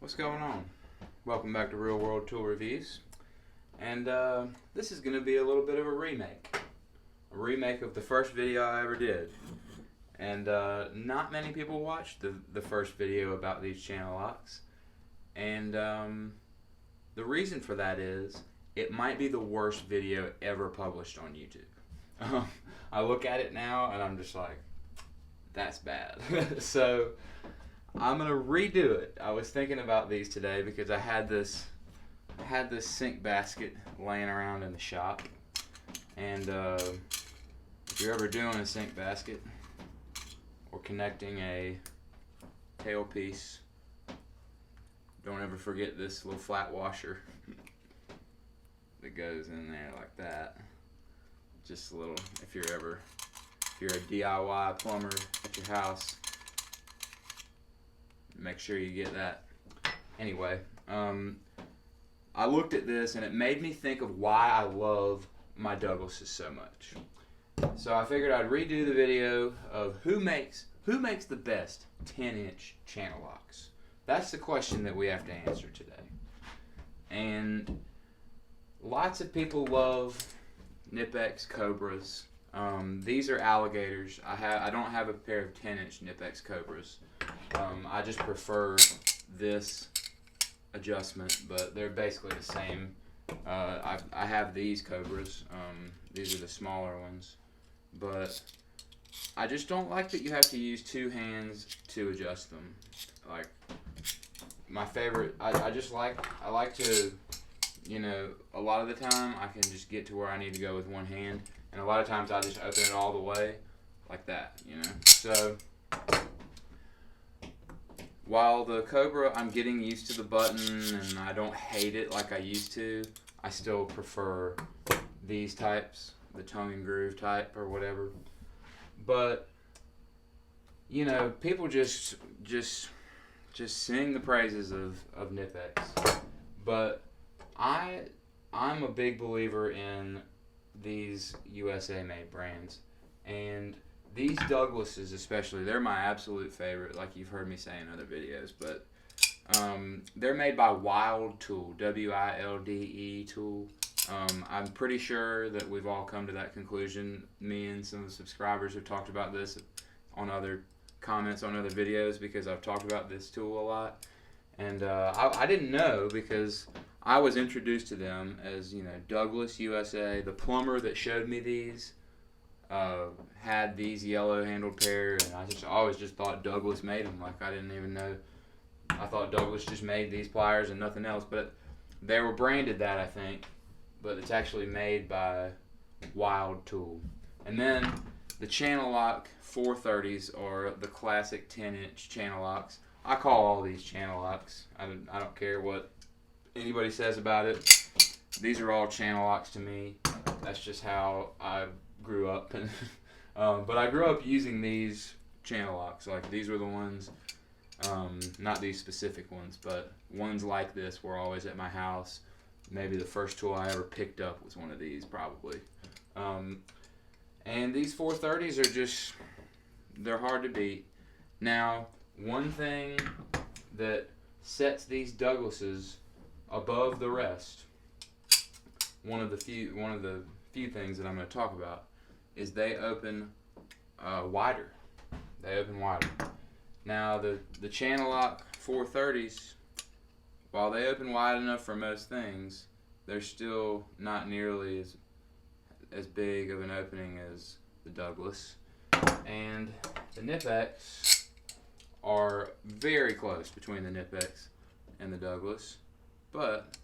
What's going on? Welcome back to Real World Tool Reviews. And this is going to be a little bit of a remake. A remake of the first video I ever did. And not many people watched the first video about these channel locks. And the reason for that is it might be the worst video ever published on YouTube. I look at it now and I'm just like, that's bad. So I'm gonna redo it. I was thinking about these today because I had this sink basket laying around in the shop, and if you're ever doing a sink basket or connecting a tailpiece, don't ever forget this little flat washer that goes in there like that. Just a little, if you're a DIY plumber at your house, make sure you get that. Anyway, I looked at this and it made me think of why I love my Douglases so much. So I figured I'd redo the video of who makes the best 10-inch channel locks. That's the question that we have to answer today. And lots of people love Knipex Cobras. These are alligators. I don't have a pair of 10-inch Knipex Cobras. I just prefer this adjustment, but they're basically the same. I have these Cobras. These are the smaller ones, but I just don't like that you have to use two hands to adjust them. Like my favorite, I like to, a lot of the time I can just get to where I need to go with one hand, and a lot of times I just open it all the way like that, So while the Cobra, I'm getting used to the button and I don't hate it like I used to, I still prefer these types, the tongue and groove type or whatever. But people just sing the praises of Knipex. But I'm a big believer in these USA made brands, and these Douglases especially, they're my absolute favorite, like you've heard me say in other videos, but they're made by Wilde Tool, W-I-L-D-E Tool. I'm pretty sure that we've all come to that conclusion. Me and some of the subscribers have talked about this on other comments on other videos because I've talked about this tool a lot. And I didn't know because I was introduced to them as, Douglas USA. The plumber that showed me these had these yellow handled pair, and I always just thought Douglas made them. Like, I didn't even know. I thought Douglas just made these pliers and nothing else, but they were branded that, I think, but it's actually made by Wilde Tool. And then the Channellock 430s are the classic 10-inch channel locks. I call all these channel locks. I don't care what anybody says about it. These are all channel locks to me. That's just how I grew up. But I grew up using these channel locks. Like, these were the ones, not these specific ones, but ones like this were always at my house. Maybe the first tool I ever picked up was one of these, probably. And these 430s are just, they're hard to beat. Now, one thing that sets these Douglases above the rest, one of the few things that I'm going to talk about, is they open wider. They open wider. Now the Channellock 430s, while they open wide enough for most things, they're still not nearly as big of an opening as the Douglas. And the Knipex are very close between the Knipex and the Douglas. But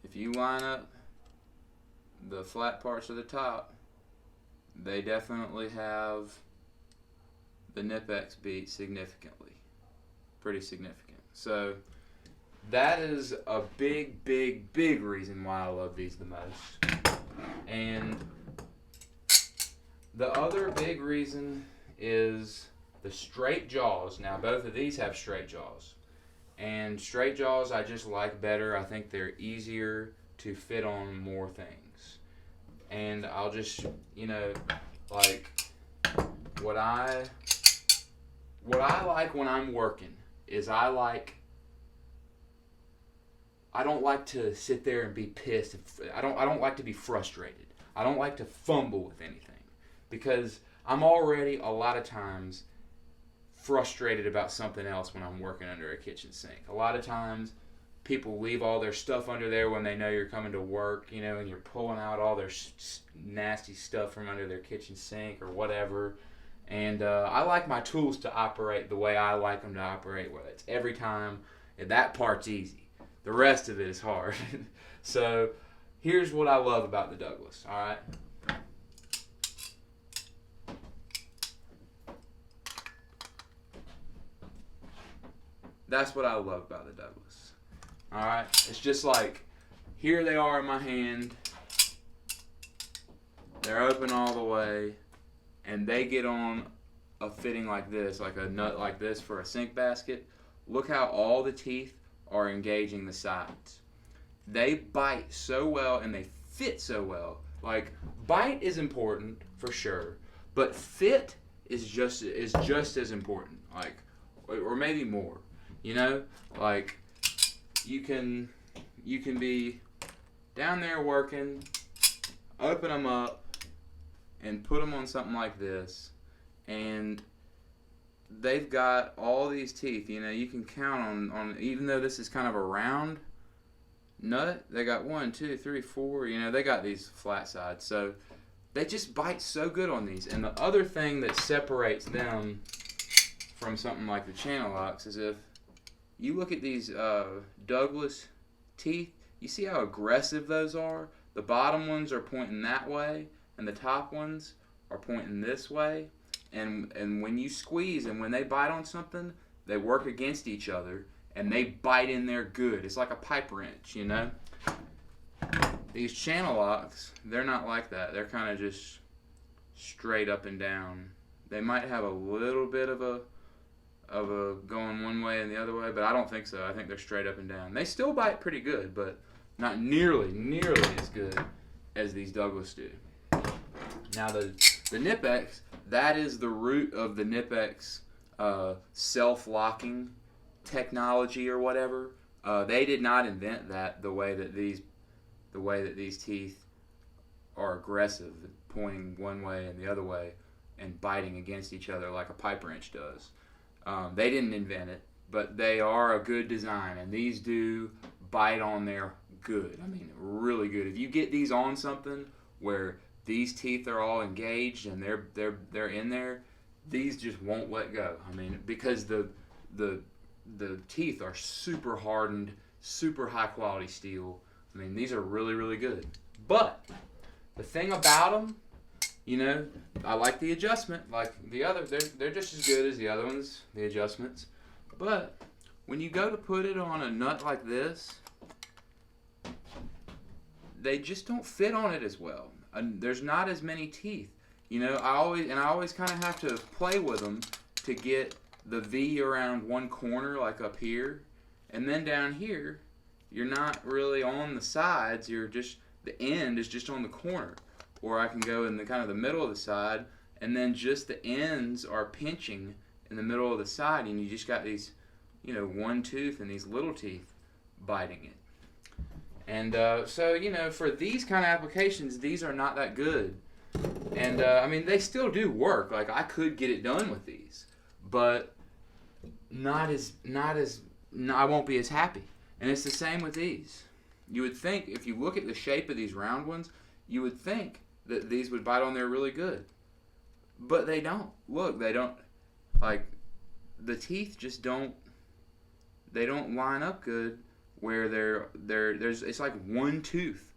if you line up the flat parts of the top, they definitely have the Knipex beat significantly. Pretty significant. So that is a big, big, big reason why I love these the most. And the other big reason is the straight jaws. Now, both of these have straight jaws. And straight jaws I just like better. I think they're easier to fit on more things. And I'll just, like, what I like when I'm working is I like I don't like to sit there and be pissed. I don't like to be frustrated. I don't like to fumble with anything because I'm already a lot of times frustrated about something else when I'm working under a kitchen sink. A lot of times people leave all their stuff under there when they know you're coming to work, you know, and you're pulling out all their nasty stuff from under their kitchen sink or whatever. And I like my tools to operate the way I like them to operate, where it's every time. And that part's easy. The rest of it is hard. So here's what I love about the Douglas, all right? That's what I love about the Douglas. Alright? It's just like, here they are in my hand. They're open all the way. And they get on a fitting like this, like a nut like this for a sink basket. Look how all the teeth are engaging the sides. They bite so well and they fit so well. Like, bite is important for sure, but fit is just as important. Like, or maybe more. You know, like you can be down there working, open them up, and put them on something like this, and they've got all these teeth. You know, you can count on even though this is kind of a round nut, they got 1, 2, 3, 4. You know, they got these flat sides, so they just bite so good on these. And the other thing that separates them from something like the Channellocks is if you look at these Douglas teeth, you see how aggressive those are? The bottom ones are pointing that way, and the top ones are pointing this way. And when you squeeze and when they bite on something, they work against each other, and they bite in there good. It's like a pipe wrench, you know? These Channellocks, they're not like that. They're kind of just straight up and down. They might have a little bit of a going one way and the other way, but I don't think so. I think they're straight up and down. They still bite pretty good, but not nearly as good as these Douglas do. Now the Knipex, that is the root of the Knipex self-locking technology or whatever. They did not invent that the way that these teeth are aggressive, pointing one way and the other way and biting against each other like a pipe wrench does. They didn't invent it, but they are a good design, and these do bite on there good. I mean, really good. If you get these on something where these teeth are all engaged and they're in there, these just won't let go. I mean, because the teeth are super hardened, super high quality steel. I mean, these are really, really good. But the thing about them, you know, I like the adjustment. Like the other, they're just as good as the other ones, the adjustments. But when you go to put it on a nut like this, they just don't fit on it as well. There's not as many teeth. You know, I always kind of have to play with them to get the V around one corner, like up here, and then down here, you're not really on the sides. You're just, the end is just on the corner. Or I can go in the kind of the middle of the side, and then just the ends are pinching in the middle of the side, and you just got these, you know, one tooth and these little teeth biting it. And so, you know, for these kind of applications, these are not that good. And I mean, they still do work. Like, I could get it done with these, but I won't be as happy. And it's the same with these. You would think, if you look at the shape of these round ones, you would think that these would bite on there really good. But they don't. Look, they don't, like, the teeth just don't, they don't line up good where there's, it's like one tooth,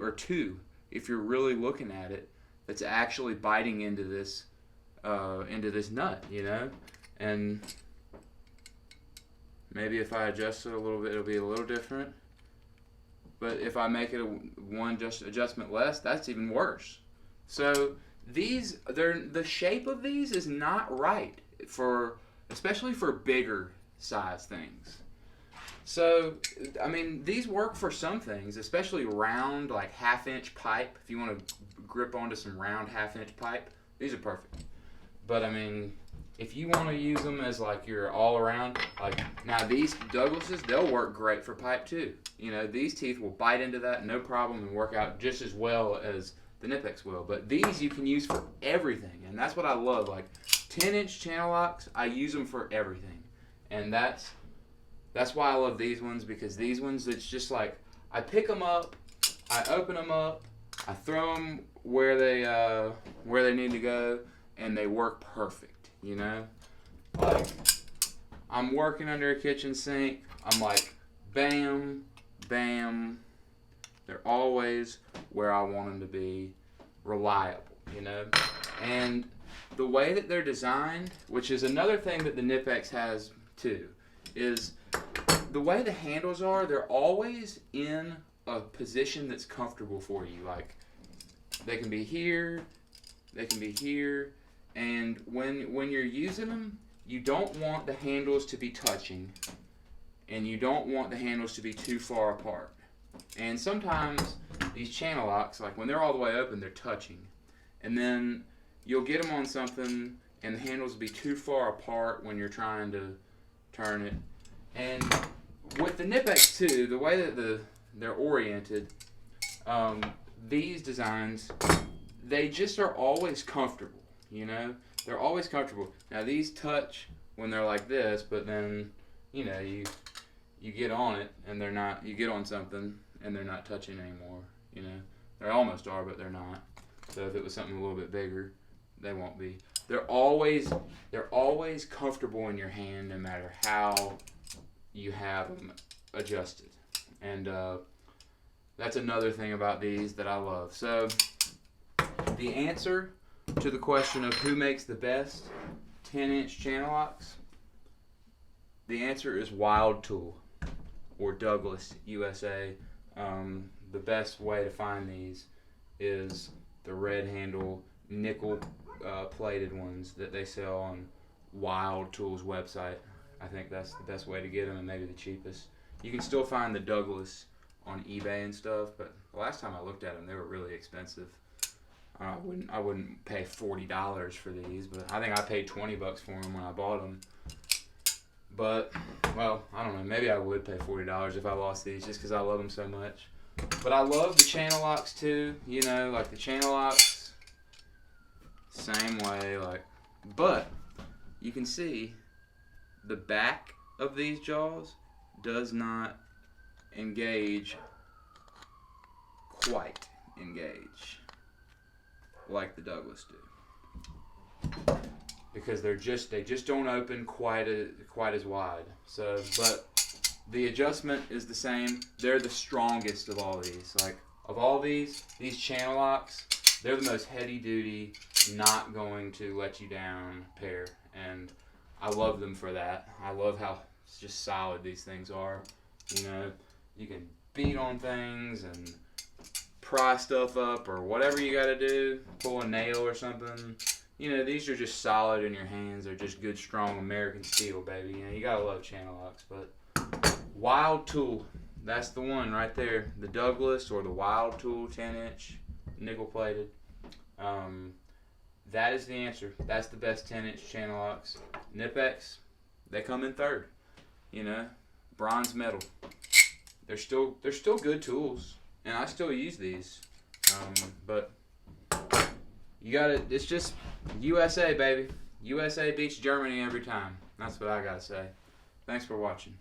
or two, if you're really looking at it, that's actually biting into this nut, you know? And maybe if I adjust it a little bit, it'll be a little different. But if I make it one adjustment less, that's even worse. So the shape of these is not right especially for bigger size things. So, I mean, these work for some things, especially round, like half-inch pipe. If you want to grip onto some round half-inch pipe, these are perfect. But I mean, if you want to use them as like your all around, like now these Douglases, they'll work great for pipe too. You know, these teeth will bite into that no problem and work out just as well as the Knipex will. But these you can use for everything, and that's what I love. Like 10-inch channel locks, I use them for everything, and that's why I love these ones, because these ones, it's just like I pick them up, I open them up, I throw them where they need to go, and they work perfect. You know, like I'm working under a kitchen sink, I'm like bam, bam. They're always where I want them to be, reliable. You know, and the way that they're designed, which is another thing that the Knipex has too, is the way the handles are. They're always in a position that's comfortable for you. Like they can be here, they can be here, and when you're using them, you don't want the handles to be touching, and you don't want the handles to be too far apart. And sometimes these channel locks, like when they're all the way open, they're touching, and then you'll get them on something, and the handles will be too far apart when you're trying to turn it. And with the Knipex too, the way that they're oriented, these designs, they just are always comfortable. You know, they're always comfortable. Now these touch when they're like this, but then you know you get on it and they're not. You get on something and they're not touching anymore. You know, they almost are, but they're not. So if it was something a little bit bigger, they won't be. They're always comfortable in your hand, no matter how you have them adjusted. And that's another thing about these that I love. So the answer to the question of who makes the best 10-inch channel locks, the answer is Wilde Tool or Douglas USA. The best way to find these is the red handle nickel plated ones that they sell on Wilde Tool's website. I think that's the best way to get them, and maybe the cheapest. You can still find the Douglas on eBay and stuff, but the last time I looked at them, they were really expensive. I wouldn't pay $40 for these, but I think I paid $20 for them when I bought them. But well, I don't know. Maybe I would pay $40 if I lost these, just because I love them so much. But I love the channel locks too. You know, like the channel locks, same way. Like, but you can see the back of these jaws does not quite engage like the Douglas do, because they just don't open quite as wide. So, but the adjustment is the same. They're the strongest of all these. Like of all these channel locks, they're the most heavy duty, not going to let you down pair, and I love them for that. I love how just solid these things are. You know, you can beat on things and pry stuff up or whatever you got to do, pull a nail or something. You know, these are just solid in your hands. They're just good, strong American steel, baby. You know, you got to love channel locks. But Wilde Tool, that's the one right there. The Douglas or the Wilde Tool 10-inch nickel plated. That is the answer. That's the best 10-inch channel locks. Knipex, they come in third. You know, bronze medal. They're still good tools, and I still use these. But you gotta. It's just USA, baby. USA beats Germany every time. That's what I gotta say. Thanks for watching.